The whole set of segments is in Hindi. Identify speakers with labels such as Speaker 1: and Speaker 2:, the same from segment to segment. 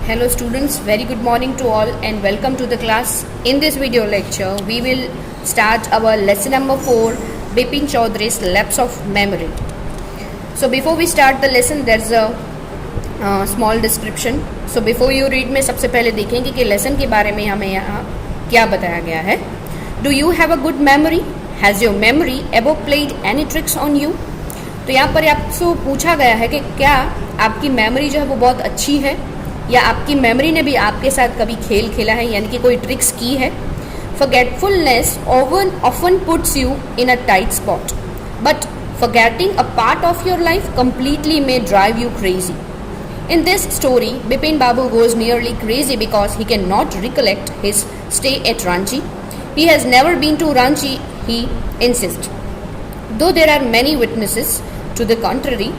Speaker 1: Hello students, very good morning to all and welcome to the class. In this video lecture, we will start our lesson number 4, Bipin Chaudhary's Lapse of Memory. So before we start the lesson, there's a small description. So before you read में सबसे पहले देखेंगे कि lesson के बारे में हमें यहाँ क्या बताया गया है. Do you have a good memory? Has your memory ever played any tricks on you? तो यहाँ पर आपसे पूछा गया है कि क्या आपकी मेमोरी जो है वो बहुत अच्छी है या आपकी मेमोरी ने भी आपके साथ कभी खेल खेला है, यानी कि कोई ट्रिक्स की है. Forgetfulness often puts you in a tight spot, but forgetting a part of your life completely may drive you crazy. In this story, Bipin Babu goes nearly crazy because he cannot recollect his stay at Ranchi. He has never been to Ranchi, he insists. Though there are many witnesses to the contrary,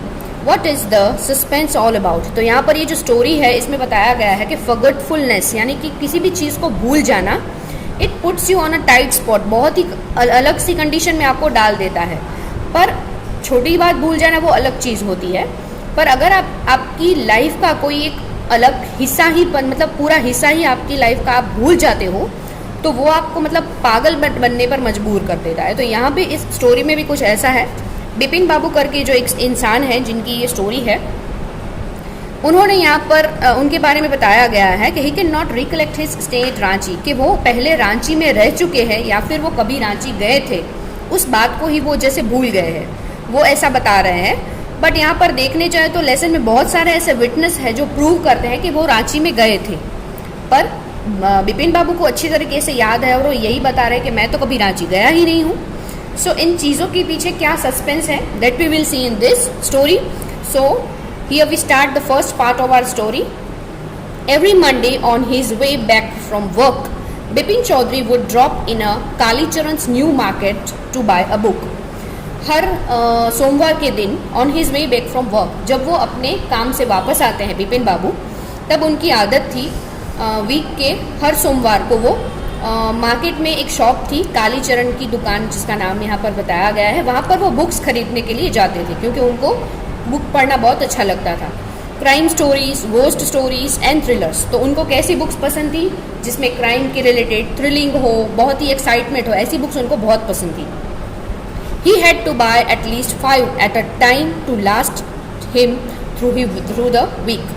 Speaker 1: what is the suspense all about? तो यहाँ पर ये जो स्टोरी है इसमें बताया गया है कि forgetfulness यानी कि किसी भी चीज़ को भूल जाना, it puts you on a tight spot, बहुत ही अलग सी कंडीशन में आपको डाल देता है. पर छोटी बात भूल जाना वो अलग चीज़ होती है, पर अगर आपकी लाइफ का कोई एक अलग हिस्सा ही मतलब पूरा हिस्सा ही आपकी लाइफ का आप भूल जाते हो तो वो आपको मतलब पागल बनने पर मजबूर कर देता है. तो यहाँ पे इस स्टोरी में भी कुछ ऐसा है. बिपिन बाबू करके जो एक इंसान है जिनकी ये स्टोरी है, उन्होंने यहाँ पर उनके बारे में बताया गया है कि he can not recollect his stay at Ranchi, कि वो पहले रांची में रह चुके हैं या फिर वो कभी रांची गए थे, उस बात को ही वो जैसे भूल गए हैं, वो ऐसा बता रहे हैं. बट यहाँ पर देखने जाए तो लेसन में बहुत सारे ऐसे विटनेस है जो प्रूव करते हैं कि वो रांची में गए थे, पर बिपिन बाबू को अच्छी तरीके से याद है और वो यही बता रहे हैं कि मैं तो कभी रांची गया ही नहीं हूँ. सो इन चीज़ों के पीछे क्या सस्पेंस है, that we will see in this story. So here we start the first part of our story. Every Monday on his way back from work, Bipin Chaudhary would drop in a Kalicharan's New Market to buy a book. हर सोमवार के दिन on his way back from work, जब वो अपने काम से वापस आते हैं बिपिन बाबू, तब उनकी आदत थी वीक के हर सोमवार को वो मार्केट में एक शॉप थी कालीचरण की दुकान जिसका नाम यहाँ पर बताया गया है, वहाँ पर वो बुक्स खरीदने के लिए जाते थे क्योंकि उनको बुक पढ़ना बहुत अच्छा लगता था. Crime stories, ghost stories and thrillers. तो उनको कैसी बुक्स पसंद थी जिसमें क्राइम के रिलेटेड थ्रिलिंग हो, बहुत ही एक्साइटमेंट हो, ऐसी बुक्स उनको बहुत पसंद थी. He had to buy at least 5 at a time to last him through the week.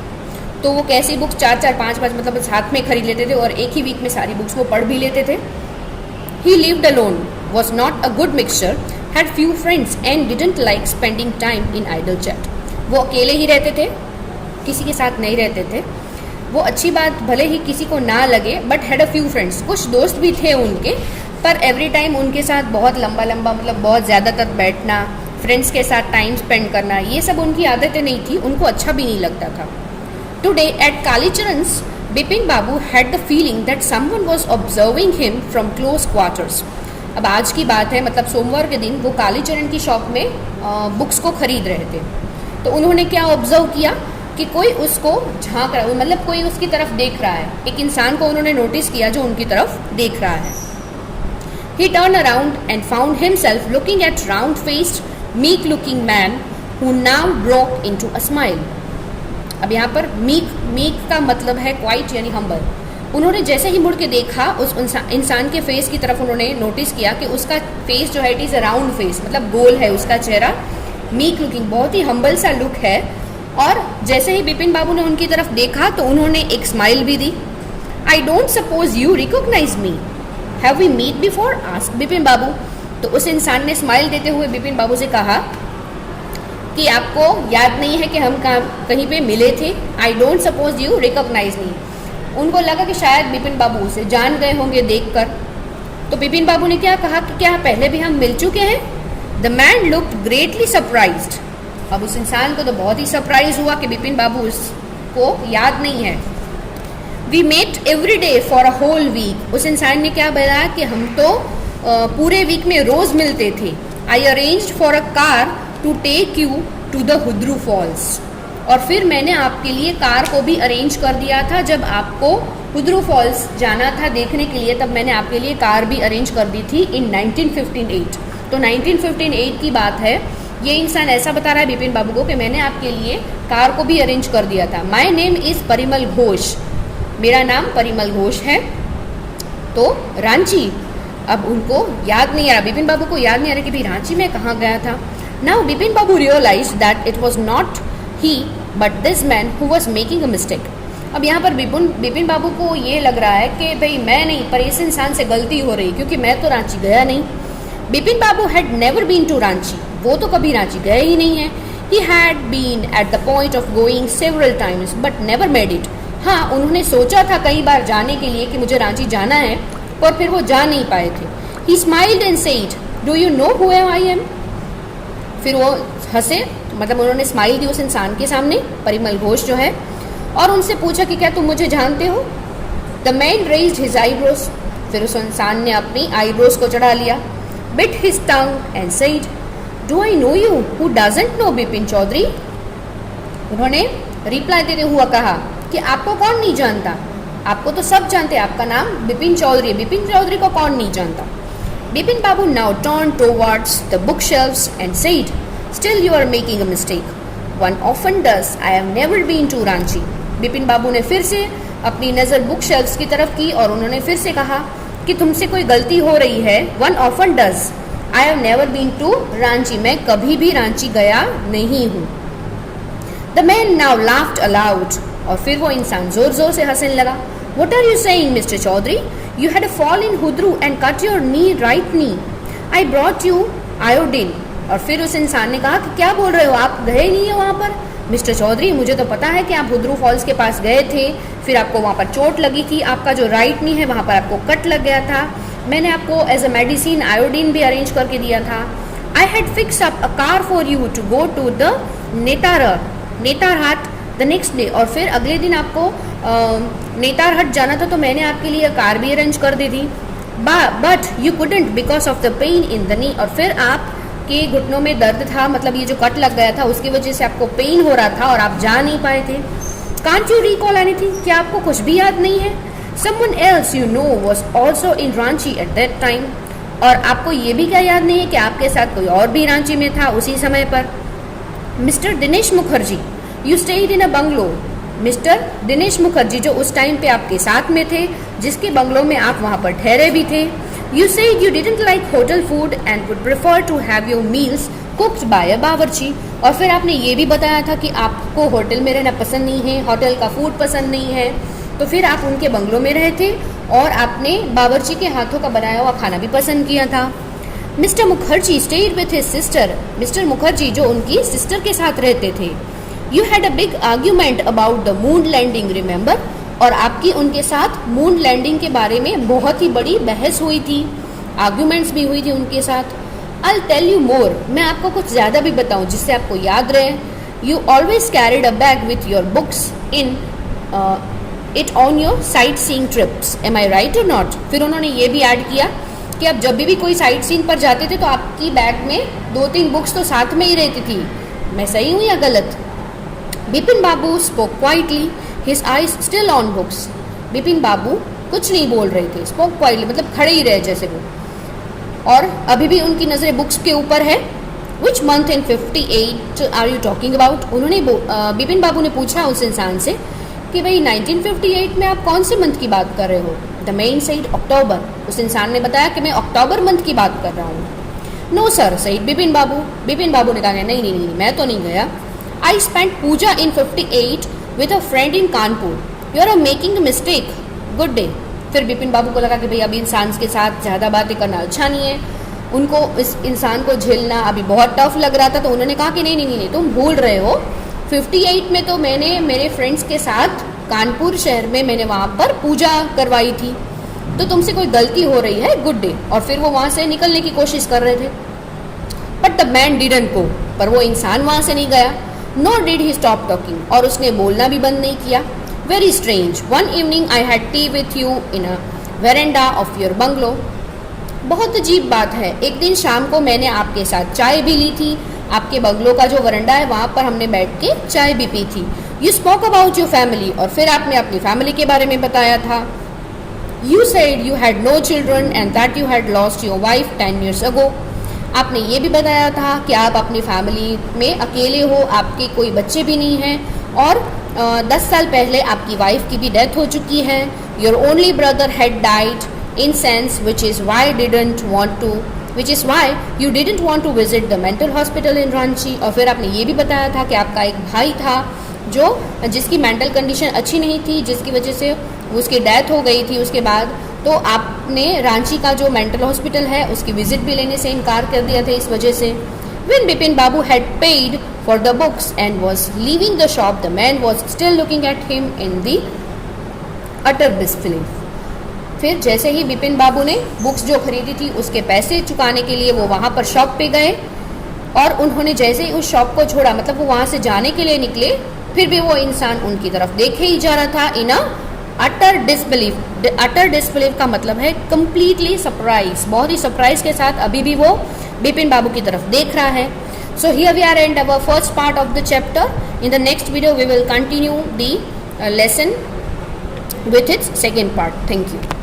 Speaker 1: तो वो कैसी बुक्स 4-4, 5-5 मतलब साथ में खरीद लेते थे और एक ही वीक में सारी बुक्स वो पढ़ भी लेते थे. He lived alone, was not a good mixture, had few friends and didn't like spending time in idle chat. वो अकेले ही रहते थे, किसी के साथ नहीं रहते थे. वो अच्छी बात भले ही किसी को ना लगे, but had a few friends, कुछ दोस्त भी थे उनके, पर एवरी टाइम उनके साथ बहुत लंबा मतलब बहुत ज़्यादातर बैठना, फ्रेंड्स के साथ टाइम स्पेंड करना, ये सब उनकी आदतें नहीं थी, उनको अच्छा भी नहीं लगता था. Today at Kalicharan's, Bipin Babu had the feeling that someone was observing him from close quarters. अब आज की बात है, मतलब सोमवार के दिन वो कालीचरण की शॉप में बुक्स को खरीद रहे थे. तो उन्होंने क्या ऑब्जर्व किया कि कोई उसको झांक रहा है, मतलब कोई उसकी तरफ देख रहा है. एक इंसान को उन्होंने नोटिस किया जो उनकी तरफ देख रहा है. He turned around and found himself looking at round-faced, meek-looking man who now broke into a smile. अब यहाँ पर मीक का मतलब है क्वाइट यानी हम्बल. उन्होंने जैसे ही मुड़ के देखा उस इंसान के फेस की तरफ, उन्होंने नोटिस किया कि उसका फेस जो है it is a round face, मतलब गोल है उसका चेहरा, मीक लुकिंग, बहुत ही हम्बल सा लुक है. और जैसे ही बिपिन बाबू ने उनकी तरफ देखा तो उन्होंने एक स्माइल भी दी. I don't suppose you recognise me, have we meet before, asked Bipin Babu. तो उस इंसान ने स्माइल देते हुए बिपिन बाबू से कहा कि आपको याद नहीं है कि हम कहीं पे मिले थे. I don't suppose you recognise me. उनको लगा कि शायद बिपिन बाबू उसे जान गए होंगे देखकर. तो बिपिन बाबू ने क्या कहा कि क्या पहले भी हम मिल चुके हैं. The man looked greatly surprised. अब उस इंसान को तो बहुत ही सरप्राइज हुआ कि बिपिन बाबू उसको याद नहीं है. We met every day for a whole week. उस इंसान ने क्या बताया कि हम तो पूरे वीक में रोज मिलते थे. I arranged for a car to take you to the Hundru Falls. और फिर मैंने आपके लिए कार को भी अरेंज कर दिया था. जब आपको हुद्रू फॉल्स जाना था देखने के लिए तब मैंने आपके लिए कार भी अरेंज कर दी थी इन 1958. तो 1958 की बात है ये इंसान ऐसा बता रहा है बिपिन बाबू को कि मैंने आपके लिए कार को भी अरेंज कर दिया था। My name is Parimal Ghosh, मेरा नाम परिमल घोष है। तो रांची, अब उनको याद नहीं आ रहा, बिपिन बाबू को याद नहीं आ रहा कि भाई रांची में कहाँ गया था। Now Bipin Babu realise that it was not he but this man who was making a mistake. अब यहाँ पर बिपिन बाबू को ये लग रहा है कि भाई मैं नहीं, पर इस इंसान से गलती हो रही, क्योंकि मैं तो रांची गया नहीं। Bipin Babu had never been to Ranchi, वो तो कभी रांची गए ही नहीं है। He had been at the point of going several times but never made it. हाँ, उन्होंने सोचा था कई बार जाने के लिए कि मुझे रांची जाना है, पर फिर वो जा नहीं पाए थे। ही smiled and said, do you know who I am? फिर वो हंसे, मतलब उन्होंने स्माइल दी उस इंसान के सामने, परिमल घोष जो है, और उनसे पूछा कि क्या तुम मुझे जानते हो? The man raised his eyebrows, फिर उस इंसान ने अपनी आईब्रोज को चढ़ा लिया। Bit his tongue and said, do I know you who doesn't know Bipin Chaudhary? उन्होंने रिप्लाई देते हुआ कहा कि आपको कौन नहीं जानता, आपको तो सब जानते हैं, आपका नाम बिपिन चौधरी है, बिपिन चौधरी को कौन नहीं जानता। Bipin Babu now turn towards the book shelves and said, still you are making a mistake, one often does, I have never been to Ranchi. Bipin Babu ने फिर से अपनी नज़र बुक शेल्व्स की तरफ की और उन्होंने फिर से कहा कि तुमसे कोई गलती हो रही है। One often does, I have never been to Ranchi, मैं कभी भी रांची गया नहीं हूँ। The man now laughed aloud, और फिर वो इंसान जोर जोर से हंसने लगा। What are you saying, Mr. Chaudhary? You had a fall in Hudru and cut your knee, right knee. I brought you iodine. और फिर उस इंसान ने कहा कि क्या बोल रहे हो, आप गए नहीं है वहाँ पर? मिस्टर चौधरी, मुझे तो पता है कि आप हुद्रू फॉल्स के पास गए थे, फिर आपको वहाँ पर चोट लगी थी, आपका जो राइट नी है वहाँ पर आपको कट लग गया था, मैंने आपको एज अ मेडिसिन आयोडीन भी अरेंज करके दिया था। I had fix up a car for you to go to the Netarhat the next day, और फिर अगले दिन आपको नेतारहट जाना था, तो मैंने आपके लिए कार भी अरेंज कर दी थी। But you couldn't because of the pain in the knee, और फिर आपके घुटनों में दर्द था, मतलब ये जो कट लग गया था उसकी वजह से आपको पेन हो रहा था और आप जा नहीं पाए थे। कांट यू रिकॉल एनीथिंग, क्या आपको कुछ भी याद नहीं है? Someone else you know was also in Ranchi at that time, और आपको ये भी क्या याद नहीं है कि आपके साथ कोई और भी रांची में था उसी समय पर? Mister Dinesh Mukherjee, you stayed in a bungalow, mister Dinesh Mukherjee जो उस टाइम पे आपके साथ में थे, जिसके बंगलों में आप वहाँ पर ठहरे भी थे। You said you didn't like hotel food and would prefer to have your meals cooked by a बावर्ची, और फिर आपने ये भी बताया था कि आपको होटल में रहना पसंद नहीं है, होटल का फूड पसंद नहीं है, तो फिर आप उनके बंगलों में रहे थे और आपने बावर्ची के हाथों का बनाया हुआ खाना भी पसंद किया था। Mister Mukherjee stayed with his sister, mister Mukherjee जो उनकी सिस्टर के साथ रहते थे। You had a big argument about the moon landing, remember, और आपकी उनके साथ मून लैंडिंग के बारे में बहुत ही बड़ी बहस हुई थी, आर्ग्यूमेंट्स भी हुई थी उनके साथ। I'll tell you more, मैं आपको कुछ ज़्यादा भी बताऊं जिससे आपको याद रहे। You always carried a bag with your books in it on your sightseeing trips, am I right or not? फिर उन्होंने ये भी ऐड किया कि आप जब भी कोई साइट सीइंग पर जाते थे तो आपकी बैग में 2-3 बुक्स तो साथ में ही रहती थी, मैं सही हूँ या गलत? बिपिन बाबू spoke quietly, his eyes still on books. Bipin बाबू कुछ नहीं बोल रहे थे, spoke quietly मतलब खड़े ही रहे जैसे वो, और अभी भी उनकी नज़रें बुक्स के ऊपर है। Which month in 58 are you talking about? उन्होंने बिपिन बाबू ने पूछा उस इंसान से कि भाई 1958 में आप कौन से मंथ की बात कर रहे हो? The man said अक्टूबर, उस इंसान ने बताया कि मैं अक्टूबर मंथ की बात कर रहा हूँ। No sir, said बिपिन बाबू, बिपिन बाबू ने कहा नहीं नहीं नहीं मैं तो नहीं गया। I spent Puja in 58 with a friend in Kanpur, you are making a mistake, good day। फिर बिपिन बाबू को लगा कि भाई अभी इंसान के साथ ज़्यादा बातें करना अच्छा नहीं है, उनको इस इंसान को झेलना अभी बहुत टफ लग रहा था, तो उन्होंने कहा कि नहीं नहीं नहीं तुम भूल रहे हो, 58 में तो मैंने मेरे फ्रेंड्स के साथ कानपुर शहर में मैंने वहाँ पर पूजा करवाई थी, तो तुमसे कोई गलती हो रही है, गुड डे। और फिर वो वहाँ से निकलने की कोशिश कर रहे थे, but the man didn't go, पर वो इंसान वहाँ से नहीं गया। Nor did he stop talking, और उसने बोलना भी बंद नहीं किया। Very strange. One evening I had tea with you in a veranda of your bungalow. बहुत अजीब बात है, एक दिन शाम को मैंने आपके साथ चाय भी ली थी, आपके बंगलो का जो वरंडा है वहाँ पर हमने बैठ के चाय भी पी थी। You spoke about your family, और फिर आपने अपनी फैमिली के बारे में बताया था। You said you had no children and that you had lost your wife 10 years ago. आपने ये भी बताया था कि आप अपनी फैमिली में अकेले हो, आपके कोई बच्चे भी नहीं हैं और 10 साल पहले आपकी वाइफ की भी डेथ हो चुकी है. Your only brother had died insane which is why you didn't want to visit the mental hospital in Ranchi. और फिर आपने ये भी बताया था कि आपका एक भाई था जिसकी मेंटल कंडीशन अच्छी नहीं थी, जिसकी वजह से उसकी डेथ हो गई थी उसके बाद. तो आपने रांची का जो मेंटल हॉस्पिटल है उसकी विजिट भी लेने से इनकार कर दिया था इस वजह से. When Bipin Babu had paid for the books and was leaving the shop, the man was still looking at him in the utter disbelief. फिर जैसे ही बिपिन बाबू ने बुक्स जो खरीदी थी उसके पैसे चुकाने के लिए वो वहाँ पर शॉप पे गए और उन्होंने जैसे ही उस शॉप को छोड़ा, मतलब वो वहाँ से जाने के लिए निकले, फिर भी वो इंसान उनकी तरफ देखे ही जा रहा था इन अ अटर डिसबिलीफ. अटर डिसबिलीफ का मतलब है कंप्लीटली सरप्राइज, बहुत ही सरप्राइज के साथ अभी भी वो बिपिन बाबू की तरफ देख रहा है. So here we are and our first part of the chapter. In the next video we will continue the lesson with its second part. Thank you.